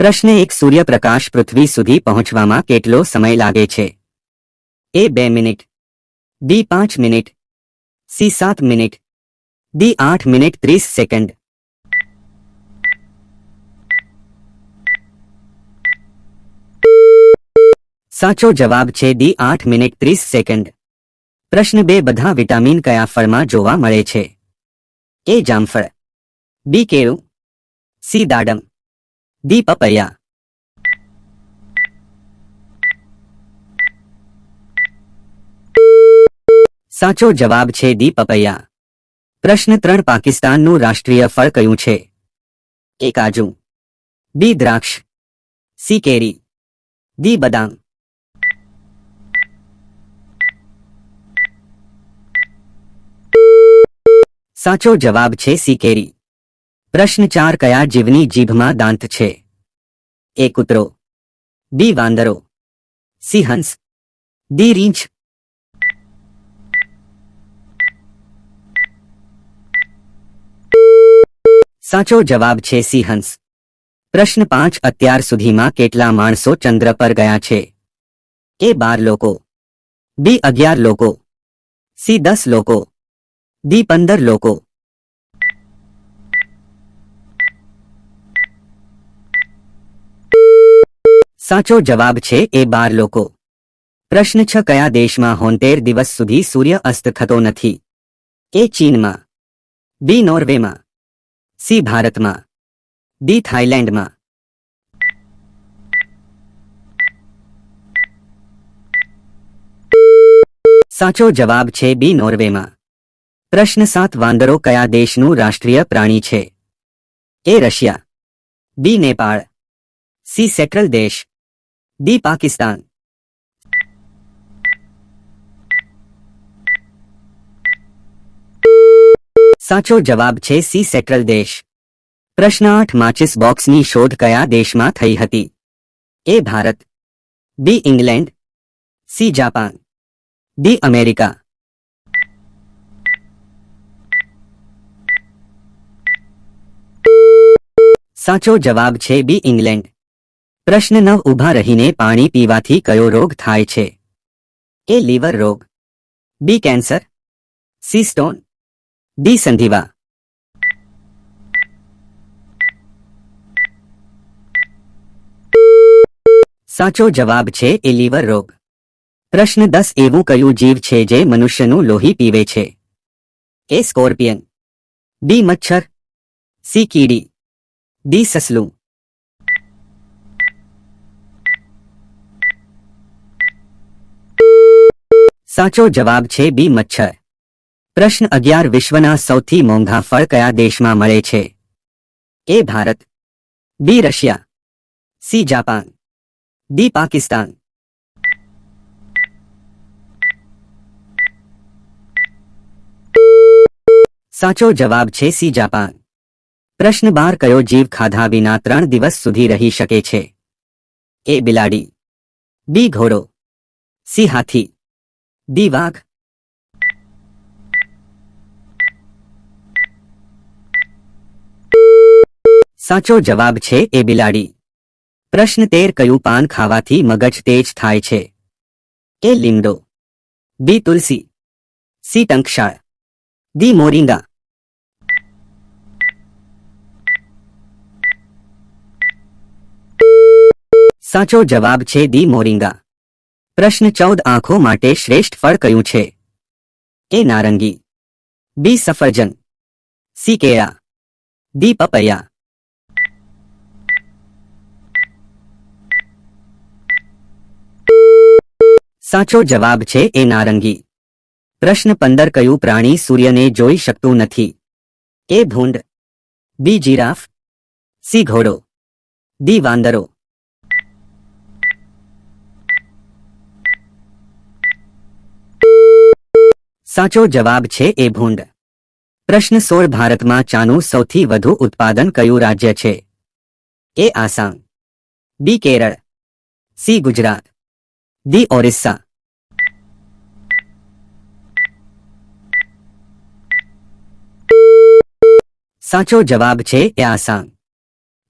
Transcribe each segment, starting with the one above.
પ્રશ્ન 1 સૂર્યપ્રકાશ પૃથ્વી સુધી પહોંચવામાં કેટલો સમય લાગે છે? એ 2 મિનિટ, બી 5 minute, C 7 minute, D 8 minute 30 second. સાચો જવાબ છે ડી 8 મિનિટ 30 સેકન્ડ. પ્રશ્ન 2 બધા વિટામિન કયા ફળમાં જોવા મળે છે? એ જામફળ, બી કેળું, સી દાડમ, ડી પપૈયા. સાચો જવાબ છે ડી પપૈયા. પ્રશ્ન 3 પાકિસ્તાનનું રાષ્ટ્રીય ફળ કયું છે? એ કાજુ, બી દ્રાક્ષ, સી કેરી, ડી બદામ. સાચો જવાબ છે સી કેરી. પ્રશ્ન 4 કયા જીવની જીભમાં દાંત છે? એ કૂતરો, બી વાંદરો, સી હંસ, ડી રીંછ. સાચો જવાબ છે સી હંસ. પ્રશ્ન 5 અત્યાર સુધીમાં કેટલા માણસો ચંદ્ર પર ગયા છે? એ 12 લોકો, બી 11 લોકો, સી 10 લોકો, ડી 15 લોકો. સાચો જવાબ છે એ 12 લોકો. પ્રશ્ન 6 કયા દેશમાં 73 દિવસ સુધી સૂર્ય અસ્ત થતો નથી? એ ચીનમાં, બી નોર્વેમાં, સી ભારતમાં, ડી થાઇલેન્ડમાં. સાચો જવાબ છે બી નોર્વેમાં. પ્રશ્ન 7 વાંદરો કયા દેશનું રાષ્ટ્રીય પ્રાણી છે? A Russia, B Nepal, C central દેશ, ડી પાકિસ્તાન. સાચો જવાબ છે સી સેન્ટ્રલ દેશ. પ્રશ્ન 8 માચિસ બોક્સની શોધ કયા દેશમાં થઈ હતી? A Bharat, B England, C Japan, D America. સાચો જવાબ છે બી ઇંગ્લેન્ડ. પ્રશ્ન 9 ઊભા રહીને પાણી પીવાથી કયો રોગ થાય છે? એ લીવર રોગ, B cancer, C stone, D સંધિવા. સાચો જવાબ છે એ લીવર રોગ. પ્રશ્ન 10 એવું કયું જીવ છે જે મનુષ્યનું લોહી પીવે છે? એ સ્કોર્પિયન, બી મચ્છર, સી કીડી, ડી સસલું. સાચો જવાબ છે બી મચ્છર. પ્રશ્ન 11 વિશ્વના સૌથી મોંઘા ફળ કયા દેશમાં મળે છે? A Bharat, B Russia, C Japan, D Pakistan. સાચો જવાબ છે સી જાપાન. પ્રશ્ન 12 કયો જીવ ખાધા વિના 3 દિવસ સુધી રહી શકે છે? એ બિલાડી, બી ઘોડો, સી હાથી, ડી વાઘ. સાચો જવાબ છે એ બિલાડી. પ્રશ્ન 13 કયું પાન ખાવાથી મગજ તેજ થાય છે? એ લીમડો, બી તુલસી, સી ટંકશાળ, ડી મોરિંગા. સાચો જવાબ છે ડી મોરિંગા. પ્રશ્ન 14 આંખો માટે શ્રેષ્ઠ ફળ કયું છે? એ નારંગી, બી સફરજન, સી કેળા, ડી પપૈયા. સાચો જવાબ છે એ નારંગી. પ્રશ્ન 15 કયું પ્રાણી સૂર્યને જોઈ શકતું નથી? એ ભૂંડ, બી જીરાફ, સી ઘોડો, ડી વાંદરો. સાચો જવાબ છે એ ભૂંડ. પ્રશ્ન 16 ભારતમાં ચાનું સૌથી વધુ ઉત્પાદન કયું રાજ્ય છે? એ આસામ, બી કેરળ, સી ગુજરાત, ડી ઓરિસ્સા. સાચો જવાબ છે એ આસામ.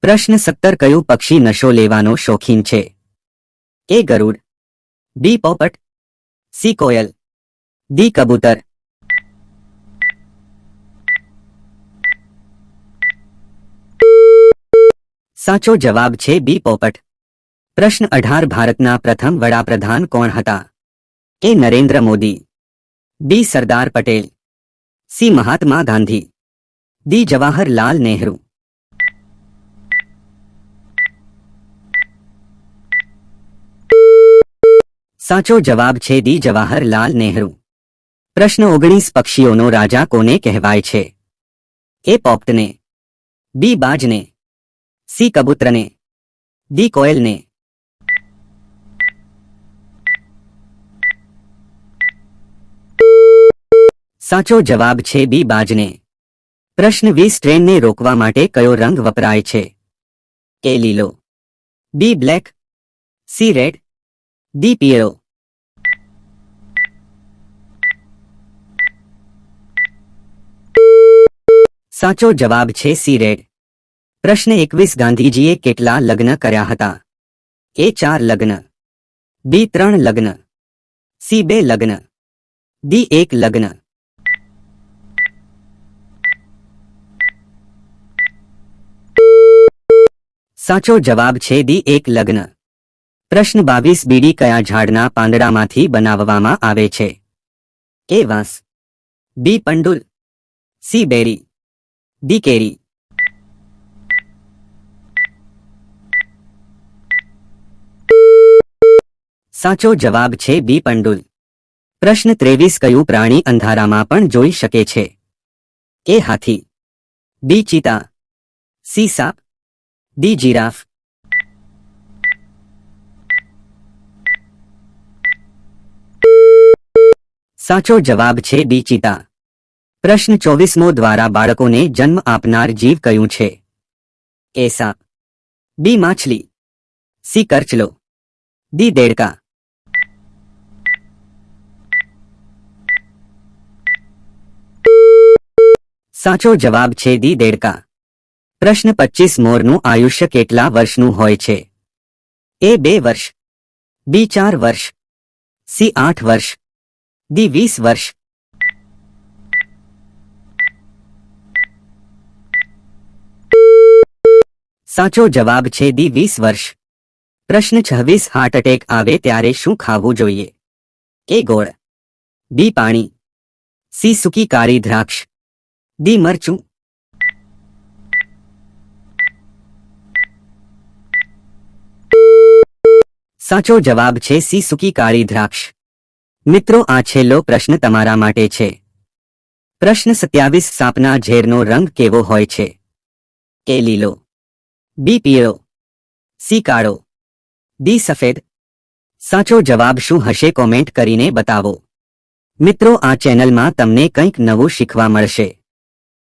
પ્રશ્ન 17 કયું પક્ષી નશો લેવાનો શોખીન છે? એ ગરુડ, બી પોપટ, સી કોયલ, ડી કબૂતર. સાચો જવાબ છે બી પોપટ. પ્રશ્ન 18 ભારતના પ્રથમ વડાપ્રધાન કોણ હતા? એ નરેન્દ્ર મોદી, બી સરદાર પટેલ, સી મહાત્મા ગાંધી, ડી જવાહરલાલ નહેરુ. સાચો જવાબ છે ડી જવાહરલાલ નહેરુ. પ્રશ્ન 19 પક્ષીઓનો રાજા કોને કહેવાય છે? એ પોપટને, બી બાજને, સી કબૂતરને, ડી કોયલને. સાચો જવાબ છે બી બાજને. પ્રશ્ન 20 ટ્રેનને રોકવા માટે કયો રંગ વપરાય છે? એ લીલો, બી બ્લેક, સી રેડ, ડી પીળો. સાચો જવાબ છે સી રેડ. પ્રશ્ન 21 ગાંધીજીએ કેટલા લગ્ન કર્યા હતા? એ 4 લગ્ન, બી 3 લગ્ન, સી 2 લગ્ન, ડી 1 લગ્ન. સાચો જવાબ છે ડી 1 લગ્ન. પ્રશ્ન 22 બીડી કયા ઝાડના પાંદડામાંથી બનાવવામાં આવે છે? એ વાંસ, બી પંડુલ, સી બેરી, ડી કેરી. સાચો જવાબ છે બી પંડુલ. પ્રશ્ન 23 કયું પ્રાણી અંધારામાં પણ જોઈ શકે છે? એ હાથી, બી ચીતા, સી સાપ, ડી જીરાફ. સાચો જવાબ છે બી ચીતા. પ્રશ્ન 24મો દ્વારા બાળકોને જન્મ આપનાર જીવ કયું છે? એ સાપ, બી માછલી, સી કરચલો, ડી દેડકા. સાચો જવાબ છે ડી દેડકા. પ્રશ્ન 25 મોરનું આયુષ્ય કેટલા વર્ષનું હોય છે? એ 2 વર્ષ, બી 4 વર્ષ, સી 8 વર્ષ, ડી 20 વર્ષ. સાચો જવાબ છે ડી 20 વર્ષ. પ્રશ્ન 26 હાર્ટ એટેક આવે ત્યારે શું ખાવું જોઈએ? એ ગોળ, બી પાણી, સી સૂકી કાળી દ્રાક્ષ, ડી મરચું. સાચો જવાબ છે સી સૂકી કાળી દ્રાક્ષ. મિત્રો આ છેલ્લો પ્રશ્ન તમારા માટે છે. પ્રશ્ન 27 સાપના ઝેરનો રંગ કેવો હોય છે? એ લીલો, બી પીળો, સી કાળો, ડી સફેદ. સાચો જવાબ શું હશે કોમેન્ટ કરીને બતાવો. મિત્રો આ ચેનલમાં તમને કંઈક નવું શીખવા મળશે.